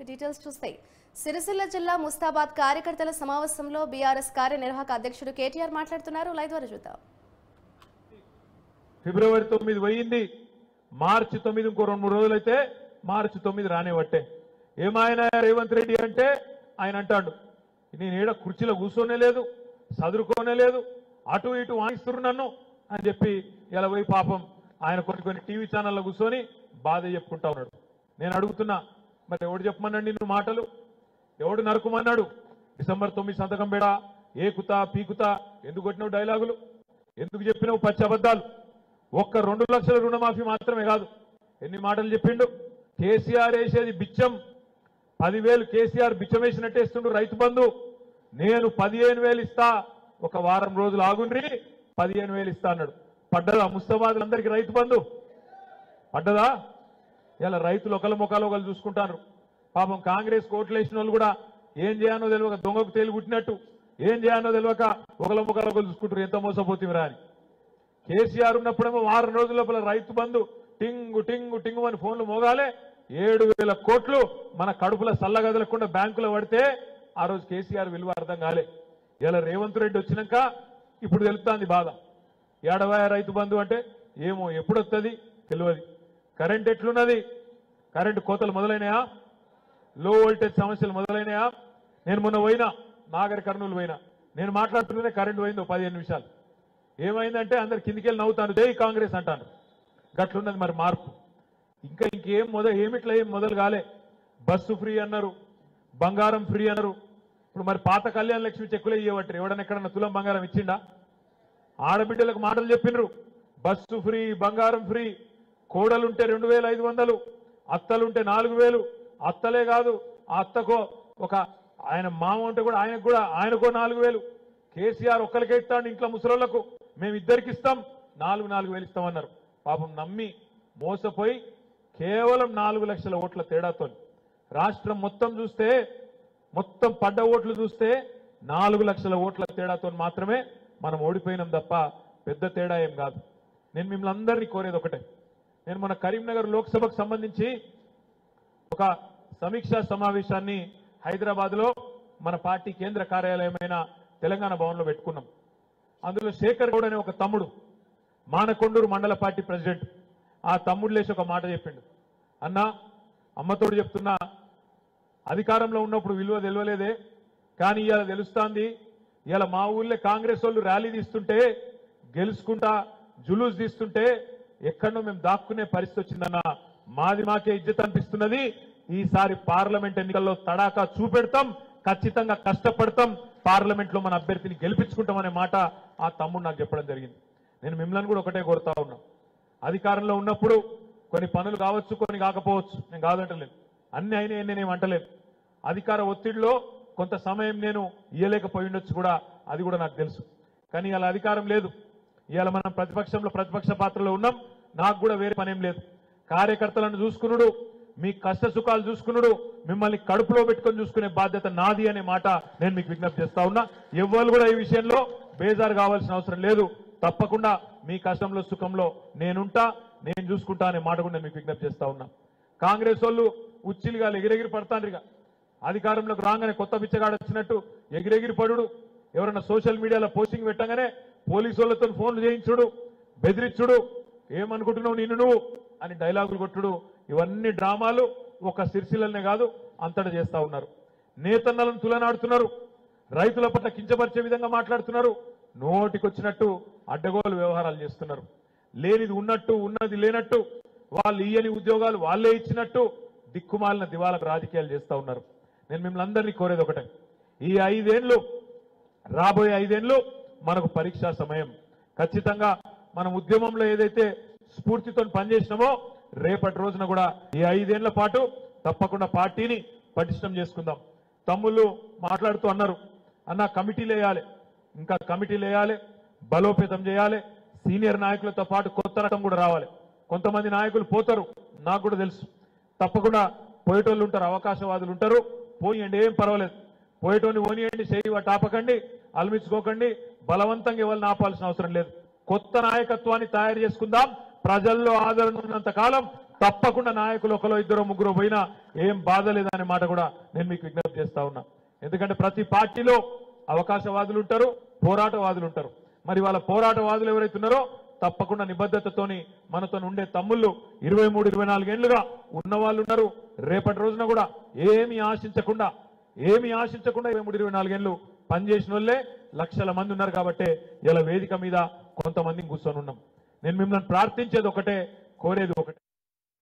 Details చూస్తే సిరిసిల్ల జిల్లా ముస్తాబాద్ కార్యకర్తల సమావేశంలో బీఆర్ఎస్ కార్యనిర్వాహక అధ్యక్షుడు కేటీఆర్ మాట్లాడుతున్నారు. లైవ్ ద్వారా చూద్దాం. ఫిబ్రవరి 9 పోయింది, మార్చి 9 ఇంకో 2-3 రోజులైతే మార్చి 9 రానివట్టే. ఏమాయన రేవంత్ రెడ్డి అంటే ఆయన అంటాడు, నేను ఏడ కుర్చీలో కూర్చోనే లేదు, చదువుకోనే లేదు, అటు ఇటు వాయిస్తున్నారు నన్ను అని చెప్పి ఇలా పోయి పాపం ఆయన కొన్ని టీవీ ఛానల్లో కూర్చొని బాధ చెప్పుకుంటా ఉన్నాడు. నేను అడుగుతున్నా, మరి ఎవడు చెప్పమన్నాడు నిన్ను మాటలు? ఎవడు నరుకుమన్నాడు? డిసెంబర్ 9 సంతకం బేడా, ఏకుతా పీకుతా ఎందుకు కొట్టినావు డైలాగులు? ఎందుకు చెప్పినావు పచ్చి అబద్ధాలు? ఒక్క 2 లక్షల రుణమాఫీ మాత్రమే కాదు, ఎన్ని మాటలు చెప్పిండు. కేసీఆర్ వేసేది బిచ్చం, 10,000 కేసీఆర్ బిచ్చం వేసినట్టేస్తుండు. రైతు బంధు నేను 15,000 ఇస్తా, ఒక వారం రోజులు ఆగుండ్రి 15,000 ఇస్తా అన్నాడు. పడ్డదా ముస్తాబాద్లందరికీ రైతు బంధు? పడ్డదా? ఇలా రైతులు ఒకళ్ళ ముఖాలు ఒకళ్ళు చూసుకుంటారు. పాపం కాంగ్రెస్ కోట్లు వేసిన వాళ్ళు కూడా ఏం చేయాలో తెలియక, దొంగకు తేలి పుట్టినట్టు ఏం చేయాలో తెలియక ఒకళ్ళ ముఖాలు ఒకళ్ళు చూసుకుంటారు. ఎంత మోసపోతివిరా అని. కేసీఆర్ ఉన్నప్పుడేమో వారం రోజుల లోపల రైతు బంధు టింగు టింగు టింగు అని ఫోన్లు మోగాలే, 7,000 కోట్లు మన కడుపుల సల్లగదలకుండా బ్యాంకులో పడితే ఆ రోజు కేసీఆర్ విలువ అర్థం కాలే. ఇలా రేవంత్ రెడ్డి వచ్చినాక ఇప్పుడు తెలుస్తుంది బాధ. ఏడవాయ రైతు బంధు అంటే ఏమో ఎప్పుడు వస్తుంది తెలియదు. కరెంట్ ఎట్లున్నది? కరెంటు కోతలు మొదలైనయా? లో వోల్టేజ్ సమస్యలు మొదలైనయా? నేను మొన్న పోయినా, నాగర్ కర్నూలు పోయినా, నేను మాట్లాడుతుంటేనే కరెంటు పోయింది 15 నిమిషాలు. ఏమైందంటే అందరు కిందికెళ్ళి నవ్వుతాను, జై కాంగ్రెస్ అంటాను. గట్లున్నది మరి మార్పు. ఏమిట్లా ఏం మొదలు కాలే. బస్సు ఫ్రీ అన్నారు, బంగారం ఫ్రీ అన్నారు. ఇప్పుడు మరి పాత కళ్యాణ లక్ష్మి చెక్కులే ఇవ్వబట్టి ఎవడన్నా ఎక్కడన్నా తులం బంగారం ఇచ్చిండా? ఆడబిడ్డలకు మాటలు చెప్పినరు, బస్సు ఫ్రీ, బంగారం ఫ్రీ. కోడలుంటే 2,500, అత్తలుంటే 4,000. అత్తలే కాదు, ఆ అత్తకో ఒక ఆయన మామ ఉంటే కూడా ఆయనకో 4,000. కేసీఆర్ ఒక్కరికే ఇస్తాడు, ఇంట్లో ముసలోళ్లకు మేము ఇద్దరికి ఇస్తాం, 4,000 ఇస్తామన్నారు. పాపం నమ్మి మోసపోయి కేవలం 4 లక్షల ఓట్ల తేడాతో రాష్ట్రం మొత్తం చూస్తే, మొత్తం పడ్డ ఓట్లు చూస్తే 4 లక్షల ఓట్ల తేడాతో మాత్రమే మనం ఓడిపోయినాం తప్ప పెద్ద తేడా ఏం కాదు. నేను మిమ్మల్ని అందరినీ కోరేది ఒకటే. నేను మన కరీంనగర్ లోక్సభకు సంబంధించి ఒక సమీక్షా సమావేశాన్ని హైదరాబాద్లో మన పార్టీ కేంద్ర కార్యాలయమైన తెలంగాణ భవన్లో పెట్టుకున్నాం. అందులో శేఖర్ గౌడ్ అనే ఒక తమ్ముడు, మానకొండూరు మండల పార్టీ ప్రెసిడెంట్, ఆ తమ్ముడు లేచి ఒక మాట చెప్పిండు. అన్నా, అమ్మతోడు చెప్తున్నా, అధికారంలో ఉన్నప్పుడు విలువ తెలియలేదే, కానీ ఇవాళ తెలుస్తోంది. ఇవాళ మా ఊళ్ళో కాంగ్రెస్ వాళ్ళు ర్యాలీ తీస్తుంటే, గెలుచుకుంటా జులూస్ తీస్తుంటే ఎక్కడో మేము దాక్కునే పరిస్థితి వచ్చిందన్నా. మాకే ఇజ్జత్ అనిపిస్తున్నది. ఈసారి పార్లమెంట్ ఎన్నికల్లో తడాకా చూపెడతాం, ఖచ్చితంగా కష్టపడతాం, పార్లమెంట్ లో మన అభ్యర్థిని గెలిపించుకుంటామనే మాట ఆ తమ్ముడు నాకు చెప్పడం జరిగింది. నేను మిమ్మల్ని కూడా ఒకటే కోరుతా ఉన్నా, అధికారంలో ఉన్నప్పుడు కొన్ని పనులు కావచ్చు, కొన్ని కాకపోవచ్చు, నేను కాదంటలేను, అన్ని అయినాయి నేను అంటలేను. అధికార ఒత్తిడిలో కొంత సమయం నేను ఇయ్యలేకపోయి ఉండొచ్చు కూడా, అది కూడా నాకు తెలుసు. కానీ ఇవాళ అధికారం లేదు, ఇవాళ మనం ప్రతిపక్ష పాత్రలో ఉన్నాం. నాకు కూడా వేరే పనేం లేదు. కార్యకర్తలను చూసుకున్నాడు, మీ కష్ట సుఖాలు చూసుకున్నాడు, మిమ్మల్ని కడుపులో పెట్టుకొని చూసుకునే బాధ్యత నాది అనే మాట నేను మీకు విజ్ఞప్తి చేస్తా ఉన్నా. ఎవ్వరు కూడా ఈ విషయంలో బేజారు కావాల్సిన అవసరం లేదు. తప్పకుండా మీ కష్టంలో సుఖంలో నేనుంటా, నేను చూసుకుంటా అనే మాట కూడా నేను మీకు విజ్ఞప్తి చేస్తా ఉన్నా. కాంగ్రెస్ వాళ్ళు ఉచ్చిలుగా ఎగిరెగిరి పడతాండ్రిగా, అధికారంలోకి రాగానే కొత్త బిచ్చగాడు వచ్చినట్టు ఎగిరెగిరి పడుడు, ఎవరైనా సోషల్ మీడియాలో పోస్టింగ్ పెట్టగానే పోలీసు వాళ్ళతో ఫోన్లు చేయించుడు, బెదిరించుడు, ఏమనుకుంటున్నావు నిన్ను నువ్వు అని డైలాగులు కొట్టుడు, ఇవన్నీ డ్రామాలు ఒక సిరిసిల్లనే కాదు అంతటా చేస్తా ఉన్నారు. నేతన్నలను తులనాడుతున్నారు, రైతుల పట్ల కించపరిచే విధంగా మాట్లాడుతున్నారు, నోటికొచ్చినట్టు అడ్డగోలు వ్యవహారాలు చేస్తున్నారు. లేనిది ఉన్నట్టు, ఉన్నది లేనట్టు, వాళ్ళు ఇయ్యని ఉద్యోగాలు వాళ్ళే ఇచ్చినట్టు దిక్కుమాలిన దివాలకు రాజకీయాలు చేస్తా ఉన్నారు. నేను మిమ్మల్ని అందరినీ కోరేది ఒకటే, ఈ 5 ఏళ్లు, రాబోయే 5 ఏళ్లు మనకు పరీక్షా సమయం. ఖచ్చితంగా మనం ఉద్యమంలో ఏదైతే స్ఫూర్తితో పనిచేసినామో రేపటి రోజున కూడా ఈ 5 ఏళ్ల పాటు తప్పకుండా పార్టీని పటిష్టం చేసుకుందాం. తమ్ముళ్ళు మాట్లాడుతూ అన్నారు, అన్న కమిటీలు వేయాలి, ఇంకా కమిటీలు వేయాలి, బలోపేతం చేయాలి, సీనియర్ నాయకులతో పాటు కొత్త రకం కూడా రావాలి. కొంతమంది నాయకులు పోతారు, నాకు కూడా తెలుసు. తప్పకుండా పోయేటోళ్ళు ఉంటారు, అవకాశవాదులు ఉంటారు, పోయండి, ఏం పర్వాలేదు. పోయేటోని పోనీయండి, చేయి టాపకండి, అలమించుకోకండి, బలవంతంగా ఎవరిని ఆపాల్సిన అవసరం లేదు. కొత్త నాయకత్వాన్ని తయారు చేసుకుందాం. ప్రజల్లో ఆదరణ ఉన్నంత కాలం తప్పకుండా నాయకులు ఒకలో ఇద్దరు ముగ్గురు పోయినా ఏం బాధ లేదనే మాట కూడా నేను మీకు విజ్ఞప్తి చేస్తా ఉన్నా. ఎందుకంటే ప్రతి పార్టీలో అవకాశవాదులు ఉంటారు, పోరాటవాదులు ఉంటారు. మరి వాళ్ళ పోరాటవాదులు ఎవరైతే ఉన్నారో తప్పకుండా నిబద్ధతతోని మనతో ఉండే తమ్ముళ్ళు 23-24 ఏళ్లుగా ఉన్న వాళ్ళు ఉన్నారు. రేపటి రోజున కూడా ఏమి ఆశించకుండా 23-24 ఏళ్ళు పనిచేసిన వాళ్ళే లక్షల మంది ఉన్నారు. కాబట్టి ఇలా వేదిక మీద కొంతమందిని కూర్చొని ఉన్నాం. నేను మిమ్మల్ని ప్రార్థించేది ఒకటే, కోరేది ఒకటే.